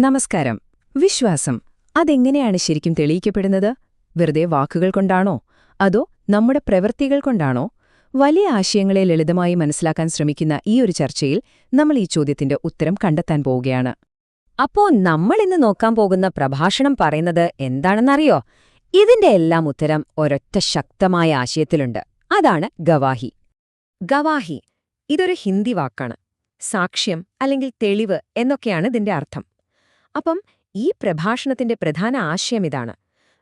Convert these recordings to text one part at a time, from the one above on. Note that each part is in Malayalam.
നമസ്കാരം. വിശ്വാസം അതെങ്ങനെയാണ് ശരിക്കും തെളിയിക്കപ്പെടുന്നത്? വെറുതെ വാക്കുകൾ കൊണ്ടാണോ? അതോ നമ്മുടെ പ്രവൃത്തികൾ കൊണ്ടാണോ? വലിയ ആശയങ്ങളെ ലളിതമായി മനസ്സിലാക്കാൻ ശ്രമിക്കുന്ന ഈ ഒരു ചർച്ചയിൽ നമ്മൾ ഈ ചോദ്യത്തിന്റെ ഉത്തരം കണ്ടെത്താൻ പോവുകയാണ്. അപ്പോ നമ്മളിന്ന് നോക്കാൻ പോകുന്ന പ്രഭാഷണം പറയുന്നത് എന്താണെന്നറിയോ? ഇതിന്റെ എല്ലാം ഉത്തരം ഒരൊറ്റ ശക്തമായ ആശയത്തിലുണ്ട്. അതാണ് ഗവാഹി. ഗവാഹി ഇതൊരു ഹിന്ദി വാക്കാണ്. സാക്ഷ്യം അല്ലെങ്കിൽ തെളിവ് എന്നൊക്കെയാണ് ഇതിന്റെ അർത്ഥം. അപ്പം ഈ പ്രഭാഷണത്തിന്റെ പ്രധാന ആശയം ഇതാണ്.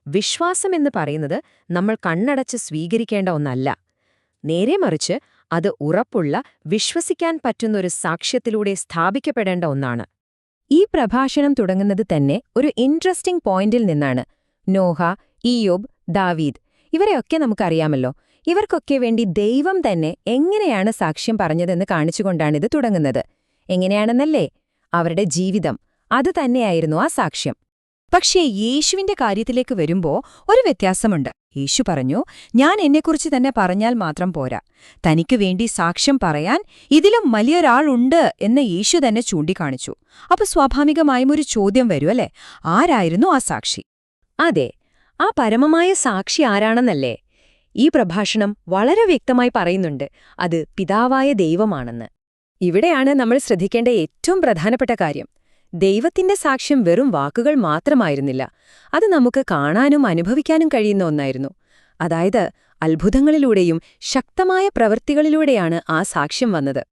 വിശ്വാസം എന്ന് പറയുന്നത് നമ്മൾ കണ്ണടച്ച് സ്വീകരിക്കേണ്ട ഒന്നല്ല. നേരെ മറിച്ച് അത് ഉറപ്പുള്ള, വിശ്വസിക്കാൻ പറ്റുന്നൊരു സാക്ഷ്യത്തിലൂടെ സ്ഥാപിക്കപ്പെടേണ്ട ഒന്നാണ്. ഈ പ്രഭാഷണം തുടങ്ങുന്നത് തന്നെ ഒരു ഇൻട്രസ്റ്റിംഗ് പോയിന്റിൽ നിന്നാണ്. നോഹ, ഇയ്യോബ്, ദാവീദ് ഇവരെയൊക്കെ നമുക്കറിയാമല്ലോ. ഇവർക്കൊക്കെ വേണ്ടി ദൈവം തന്നെ എങ്ങനെയാണ് സാക്ഷ്യം പറഞ്ഞതെന്ന് കാണിച്ചുകൊണ്ടാണിത് തുടങ്ങുന്നത്. എങ്ങനെയാണെന്നല്ലേ? അവരുടെ ജീവിതം അത് തന്നെയായിരുന്നു ആ സാക്ഷ്യം. പക്ഷേ യേശുവിന്റെ കാര്യത്തിലേക്ക് വരുമ്പോ ഒരു വ്യത്യാസമുണ്ട്. യേശു പറഞ്ഞു, ഞാൻ എന്നെക്കുറിച്ച് തന്നെ പറഞ്ഞാൽ മാത്രം പോരാ, തനിക്ക് വേണ്ടി സാക്ഷ്യം പറയാൻ ഇതിലും വലിയൊരാളുണ്ട് എന്ന് യേശു തന്നെ ചൂണ്ടിക്കാണിച്ചു. അപ്പൊ സ്വാഭാവികമായും ഒരു ചോദ്യം വരുമല്ലേ, ആരായിരുന്നു ആ സാക്ഷി? അതെ, ആ പരമമായ സാക്ഷി ആരാണെന്നല്ലേ? ഈ പ്രഭാഷണം വളരെ വ്യക്തമായി പറയുന്നുണ്ട്, അത് പിതാവായ ദൈവമാണെന്ന്. ഇവിടെയാണ് നമ്മൾ ശ്രദ്ധിക്കേണ്ട ഏറ്റവും പ്രധാനപ്പെട്ട കാര്യം. ദൈവത്തിന്റെ സാക്ഷ്യം വെറും വാക്കുകൾ മാത്രമായിരുന്നില്ല, അത് നമുക്ക് കാണാനും അനുഭവിക്കാനും കഴിയുന്ന ഒന്നായിരുന്നു. അതായത് അത്ഭുതങ്ങളിലൂടെയും ശക്തമായ പ്രവൃത്തികളിലൂടെയാണ് ആ സാക്ഷ്യം വന്നത്.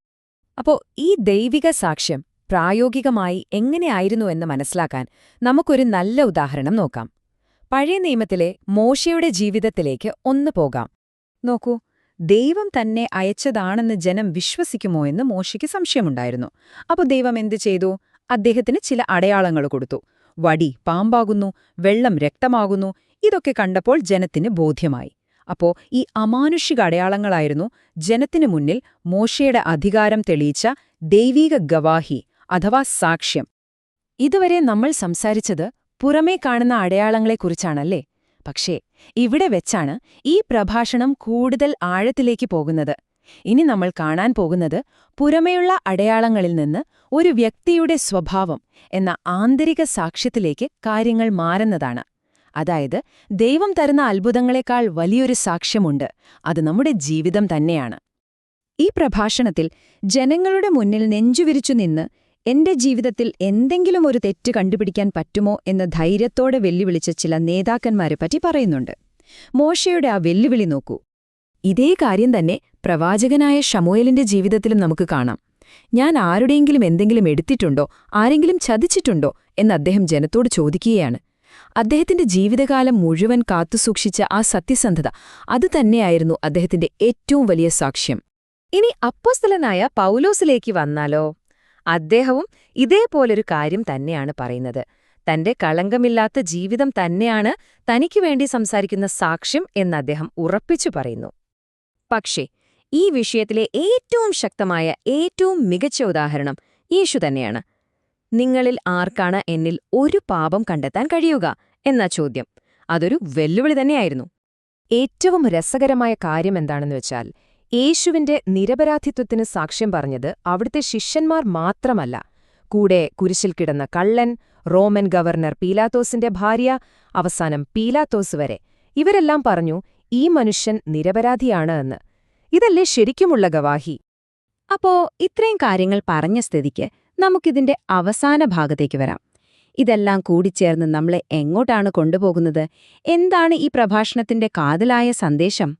അപ്പോ ഈ ദൈവിക സാക്ഷ്യം പ്രായോഗികമായി എങ്ങനെയായിരുന്നു എന്ന് മനസ്സിലാക്കാൻ നമുക്കൊരു നല്ല ഉദാഹരണം നോക്കാം. പഴയ നിയമത്തിലെ മോശയുടെ ജീവിതത്തിലേക്ക് ഒന്ന് പോകാം. നോക്കൂ, ദൈവം തന്നെ അയച്ചതാണെന്ന് ജനം വിശ്വസിക്കുമോ എന്ന് മോശയ്ക്ക് സംശയമുണ്ടായിരുന്നു. അപ്പോൾ ദൈവം എന്തു ചെയ്തു? അദ്ദേഹത്തിന് ചില അടയാളങ്ങൾ കൊടുത്തു. വടി പാമ്പാകുന്നു, വെള്ളം രക്തമാകുന്നു. ഇതൊക്കെ കണ്ടപ്പോൾ ജനത്തിന് ബോധ്യമായി. അപ്പോ ഈ അമാനുഷിക അടയാളങ്ങളായിരുന്നു ജനത്തിനു മുന്നിൽ മോശയുടെ അധികാരം തെളിയിച്ച ദൈവീക ഗവാഹി അഥവാ സാക്ഷ്യം. ഇതുവരെ നമ്മൾ സംസാരിച്ചത് പുറമേ കാണുന്ന അടയാളങ്ങളെക്കുറിച്ചാണല്ലേ? പക്ഷേ ഇവിടെ വെച്ചാണ് ഈ പ്രഭാഷണം കൂടുതൽ ആഴത്തിലേക്ക് പോകുന്നത്. ഇനി നമ്മൾ കാണാൻ പോകുന്നത് പുറമേയുള്ള അടയാളങ്ങളിൽ നിന്ന് ഒരു വ്യക്തിയുടെ സ്വഭാവം എന്ന ആന്തരിക സാക്ഷ്യത്തിലേക്ക് കാര്യങ്ങൾ മാറുന്നതാണ്. അതായത് ദൈവം തരുന്ന അത്ഭുതങ്ങളെക്കാൾ വലിയൊരു സാക്ഷ്യമുണ്ട്, അത് നമ്മുടെ ജീവിതം തന്നെയാണ്. ഈ പ്രഭാഷണത്തിൽ ജനങ്ങളുടെ മുന്നിൽ നെഞ്ചുവിരിച്ചു നിന്ന് എന്റെ ജീവിതത്തിൽ എന്തെങ്കിലും ഒരു തെറ്റ് കണ്ടുപിടിക്കാൻ പറ്റുമോ എന്ന് ധൈര്യത്തോടെ വെല്ലുവിളിച്ച ചില നേതാക്കന്മാരെ പറ്റി പറയുന്നുണ്ട്. മോശയുടെ ആ വെല്ലുവിളി നോക്കൂ. ഇതേ കാര്യം തന്നെ പ്രവാചകനായ ശമൂവേലിന്റെ ജീവിതത്തിലും നമുക്ക് കാണാം. ഞാൻ ആരുടെയെങ്കിലും എന്തെങ്കിലും എടുത്തിട്ടുണ്ടോ, ആരെങ്കിലും ചതിച്ചിട്ടുണ്ടോ എന്ന് അദ്ദേഹം ജനത്തോട് ചോദിക്കുകയാണ്. അദ്ദേഹത്തിന്റെ ജീവിതകാലം മുഴുവൻ കാത്തുസൂക്ഷിച്ച ആ സത്യസന്ധത അതുതന്നെയായിരുന്നു അദ്ദേഹത്തിന്റെ ഏറ്റവും വലിയ സാക്ഷ്യം. ഇനി അപ്പോസ്തലനായ പൗലോസിലേക്ക് വന്നാലോ? അദ്ദേഹവും ഇതേപോലൊരു കാര്യം തന്നെയാണ് പറയുന്നത്. തന്റെ കളങ്കമില്ലാത്ത ജീവിതം തന്നെയാണ് തനിക്ക് വേണ്ടി സംസാരിക്കുന്ന സാക്ഷ്യം എന്ന് അദ്ദേഹം ഉറപ്പിച്ചു പറയുന്നു. പക്ഷേ ഈ വിഷയത്തിലെ ഏറ്റവും ശക്തമായ, ഏറ്റവും മികച്ച ഉദാഹരണം യേശു തന്നെയാണ്. നിങ്ങളിൽ ആർക്കാണ് എന്നിൽ ഒരു പാപം കണ്ടെത്താൻ കഴിയുക എന്ന ചോദ്യം, അതൊരു വെല്ലുവിളി തന്നെയായിരുന്നു. ഏറ്റവും രസകരമായ കാര്യം എന്താണെന്ന് വെച്ചാൽ, യേശുവിന്റെ നിരപരാധിത്വത്തിന് സാക്ഷ്യം പറഞ്ഞത് അവിടുത്തെ ശിഷ്യന്മാർ മാത്രമല്ല. കൂടെ കുരിശിൽ കിടന്ന കള്ളൻ, റോമൻ ഗവർണർ പീലാത്തോസിന്റെ ഭാര്യ, അവസാനം പീലാത്തോസ് വരെ, ഇവരെല്ലാം പറഞ്ഞു ഈ മനുഷ്യൻ നിരപരാധിയാണ് എന്ന്. ഇതല്ലേ ശരിക്കുമുള്ള ഗവാഹി? അപ്പോ ഇത്രയും കാര്യങ്ങൾ പറഞ്ഞ സ്ഥിതിക്ക് നമുക്കിതിന്റെ അവസാന ഭാഗത്തേക്ക് വരാം. ഇതെല്ലാം കൂടിച്ചേർന്ന് നമ്മളെ എങ്ങോട്ടാണ് കൊണ്ടുപോകുന്നത്? എന്താണ് ഈ പ്രഭാഷണത്തിന്റെ കാതലായ സന്ദേശം?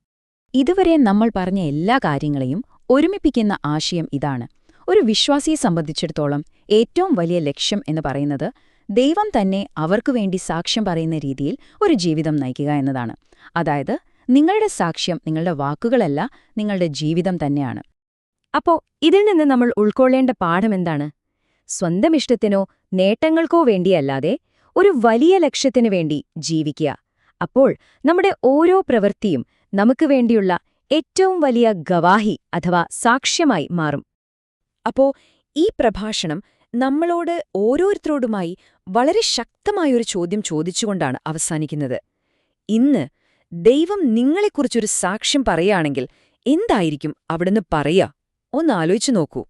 ഇതുവരെ നമ്മൾ പറഞ്ഞ എല്ലാ കാര്യങ്ങളെയും ഒരുമിപ്പിക്കുന്ന ആശയം ഇതാണ്. ഒരു വിശ്വാസിയെ സംബന്ധിച്ചിടത്തോളം ഏറ്റവും വലിയ ലക്ഷ്യം എന്ന് പറയുന്നത് ദൈവം തന്നെ അവർക്കുവേണ്ടി സാക്ഷ്യം പറയുന്ന രീതിയിൽ ഒരു ജീവിതം നയിക്കുക എന്നതാണ്. അതായത് നിങ്ങളുടെ സാക്ഷ്യം നിങ്ങളുടെ വാക്കുകളല്ല, നിങ്ങളുടെ ജീവിതം തന്നെയാണ്. അപ്പോ ഇതിൽ നിന്ന് നമ്മൾ ഉൾക്കൊള്ളേണ്ട പാഠമെന്താണ്? സ്വന്തം ഇഷ്ടത്തിനോ നേട്ടങ്ങൾക്കോ വേണ്ടിയല്ലാതെ ഒരു വലിയ ലക്ഷ്യത്തിനു വേണ്ടി ജീവിക്കുക. അപ്പോൾ നമ്മുടെ ഓരോ പ്രവൃത്തിയും നമുക്ക് വേണ്ടിയുള്ള ഏറ്റവും വലിയ ഗവാഹി അഥവാ സാക്ഷ്യമായി മാറും. അപ്പോ ഈ പ്രഭാഷണം നമ്മളോട് ഓരോരുത്തരോടുമായി വളരെ ശക്തമായൊരു ചോദ്യം ചോദിച്ചുകൊണ്ടാണ് അവസാനിക്കുന്നത്. ഇന്ന് ദൈവം നിങ്ങളെക്കുറിച്ചൊരു സാക്ഷ്യം പറയുകയാണെങ്കിൽ എന്തായിരിക്കും അവിടുന്ന് പറയുക? ഒന്നാലോചിച്ചു നോക്കൂ.